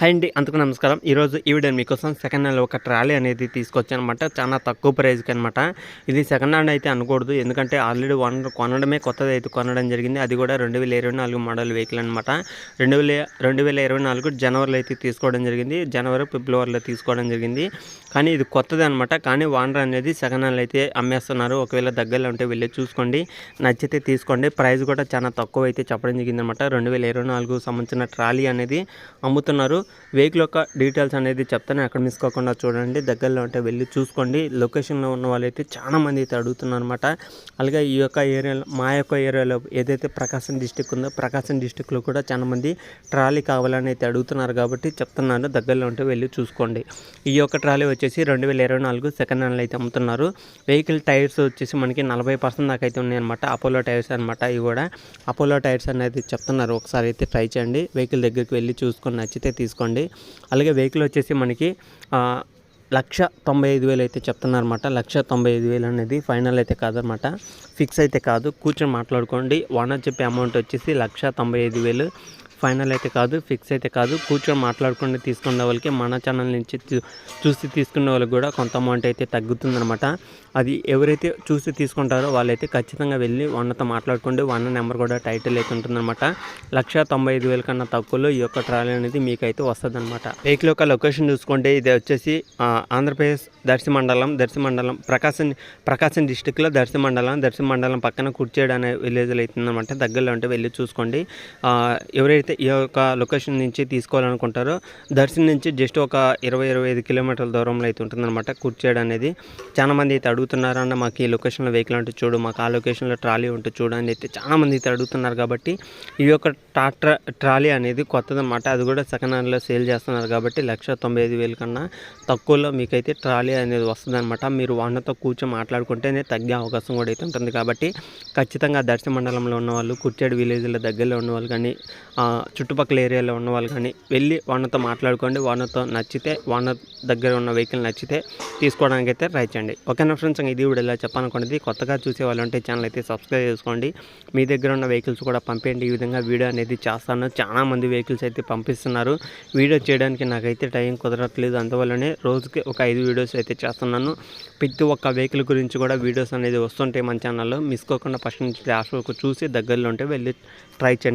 Hi అండి. అందుకు నమస్కారం. ఈరోజు ఈ వీడియో మీకోసం సెకండ్ హ్యాండ్‌లో ఒక ట్రాలీ అనేది తీసుకొచ్చాననమాట. చాలా తక్కువ ప్రైస్‌కి అనమాట. ఇది సెకండ్ హ్యాండ్ అయితే అనకూడదు. ఎందుకంటే ఆల్రెడీ ఓనర్ కొనడమే కొత్తదైతే కొనడం జరిగింది. అది కూడా 2024 మోడల్ వెహికల్ అనమాట. 2024 జనవరిలో అయితే తీసుకోవడం జరిగింది. జనవరి, ఫిబ్రవరిలో తీసుకోవడం జరిగింది. కానీ ఇది కొత్తది అనమాట. కానీ ఓనర్ అనేది సెకండ్ హ్యాండ్‌లో అయితే అమ్మేస్తున్నారు. ఒకవేళ దగ్గరలో ఉంటే వెళ్ళి చూసుకోండి. నచ్చితే తీసుకోండి. ప్రైస్ కూడా చాలా తక్కువ అయితే చెప్పడం జరిగిందనమాట. 2024 సంబంధించిన ట్రాలీ అనేది అమ్ముతున్నారు. వెహికల్ యొక్క డీటెయిల్స్ అనేది చెప్తాను, అక్కడ మిస్ కాకుండా చూడండి. దగ్గరలో ఉంటే వెళ్ళి చూసుకోండి. లొకేషన్లో ఉన్న వాళ్ళైతే చాలా మంది అయితే అడుగుతున్నారు అనమాట. అలాగే ఈ యొక్క ఏరియాలో మా యొక్క ఏరియాలో ఏదైతే ప్రకాశం డిస్టిక్ ఉందో ప్రకాశం డిస్టిక్లో కూడా చాలా మంది ట్రాలీ కావాలని అయితే అడుగుతున్నారు కాబట్టి చెప్తున్నాను. దగ్గరలో ఉంటే వెళ్ళి చూసుకోండి. ఈ యొక్క ట్రాలీ వచ్చేసి 2024 సెకండ్ హ్యాండ్లో అయితే అమ్ముతున్నారు. వెహికల్ టైర్స్ వచ్చేసి మనకి 40% దాకా అయితే ఉన్నాయన్నమాట. అపోలో టైర్స్ అనమాట. ఇవి కూడా అపోలో టైర్స్ అనేది చెప్తున్నారు. ఒకసారి అయితే ట్రై చేయండి. వెహికల్ దగ్గరికి వెళ్ళి చూసుకొని నచ్చితే తీసుకోండి. అలాగే వెహికల్ వచ్చేసి మనకి 1,95,000 అయితే చెప్తున్నారన్నమాట. 1,95,000 అనేది ఫైనల్ అయితే కాదనమాట. ఫిక్స్ అయితే కాదు. కూర్చొని మాట్లాడుకోండి. ఓనర్ చెప్పే అమౌంట్ వచ్చేసి 1,95,000 ఫైనల్ అయితే కాదు, ఫిక్స్ అయితే కాదు. కూర్చొని మాట్లాడుకొని తీసుకునే వాళ్ళకి మన ఛానల్ నుంచి చూసి తీసుకునే వాళ్ళకి కూడా కొంత అమౌంట్ అయితే తగ్గుతుందనమాట. అది ఎవరైతే చూసి తీసుకుంటారో వాళ్ళైతే ఖచ్చితంగా వెళ్ళి ఓనర్తో మాట్లాడుకోండి. ఓనర్ నెంబర్ కూడా టైటిల్ అయితే ఉంటుందన్నమాట. 1,95,000 కన్నా తక్కువలో ఈ యొక్క ట్రాలీ అనేది మీకైతే వస్తుందన్నమాట. వెహికల్ యొక్క లొకేషన్ చూసుకోండి. ఇది వచ్చేసి ఆంధ్రప్రదేశ్ దర్శి మండలం ప్రకాశం డిస్టిక్లో దర్శి మండలం పక్కన కుర్చేడు అనే విలేజ్లో అవుతుందన్నమాట. దగ్గరలో ఉంటే వెళ్ళి చూసుకోండి. ఎవరైతే ఈ యొక్క లొకేషన్ నుంచి తీసుకోవాలనుకుంటారో దర్శి నుంచి జస్ట్ ఒక 20-25 కిలోమీటర్ల దూరంలో అయితే ఉంటుందన్నమాట కుర్చేడు అనేది. చాలా మంది అయితే అడుగుతున్నారు అన్న, మాకు ఈ లొకేషన్లో వెహికల్ ఉంటే చూడు, మాకు ఆ లొకేషన్లో ట్రాలీ ఉంటే చూడు అని అయితే చాలా మంది అయితే అడుగుతున్నారు. కాబట్టి ఈ యొక్క ట్రాలీ అనేది కొత్తదన్నమాట. అది కూడా సెకండ్ హ్యాండ్లో సేల్ చేస్తున్నారు కాబట్టి 1,95,000 కన్నా తక్కువలో మీకైతే ట్రాలీ అనేది వస్తుందన్నమాట. మీరు ఓనర్తో కూర్చొని మాట్లాడుకుంటేనే తగ్గే అవకాశం కూడా అయితే ఉంటుంది. కాబట్టి ఖచ్చితంగా దర్శి మండలంలో ఉన్నవాళ్ళు, కుర్చేడు విలేజ్ల దగ్గరలో ఉన్నవాళ్ళు కానీ చుట్టుపక్కల ఏరియాలో ఉన్న వాళ్ళు కానీ వెళ్ళి ఓనర్తో మాట్లాడుకోండి. ఓనర్తో నచ్చితే, ఓనర్ దగ్గర ఉన్న వెహికల్ నచ్చితే తీసుకోవడానికి అయితే ట్రై చేయండి. ఓకేనా ఫ్రెండ్స్, ఇది కూడా ఇలా చెప్పాలనుకున్నది. కొత్తగా చూసే వాళ్ళు ఉంటే ఛానల్ అయితే సబ్స్క్రైబ్ చేసుకోండి. మీ దగ్గర ఉన్న వెహికల్స్ కూడా పంపేయండి. ఈ విధంగా వీడియో అనేది చేస్తాను. చాలా మంది వెహికల్స్ అయితే పంపిస్తున్నారు. వీడియో చేయడానికి నాకైతే టైం కుదరట్లేదు. అందువల్లనే రోజుకి ఒక 5 వీడియోస్ అయితే చేస్తున్నాను. ప్రతి ఒక్క వెహికల్ గురించి కూడా వీడియోస్ అనేది వస్తుంటాయి మన ఛానల్లో. మిస్ కాకుండా ఫస్ట్ నుంచి లాస్ట్ వరకు చూసి దగ్గరలో ఉంటే వెళ్ళి ట్రై చేయండి.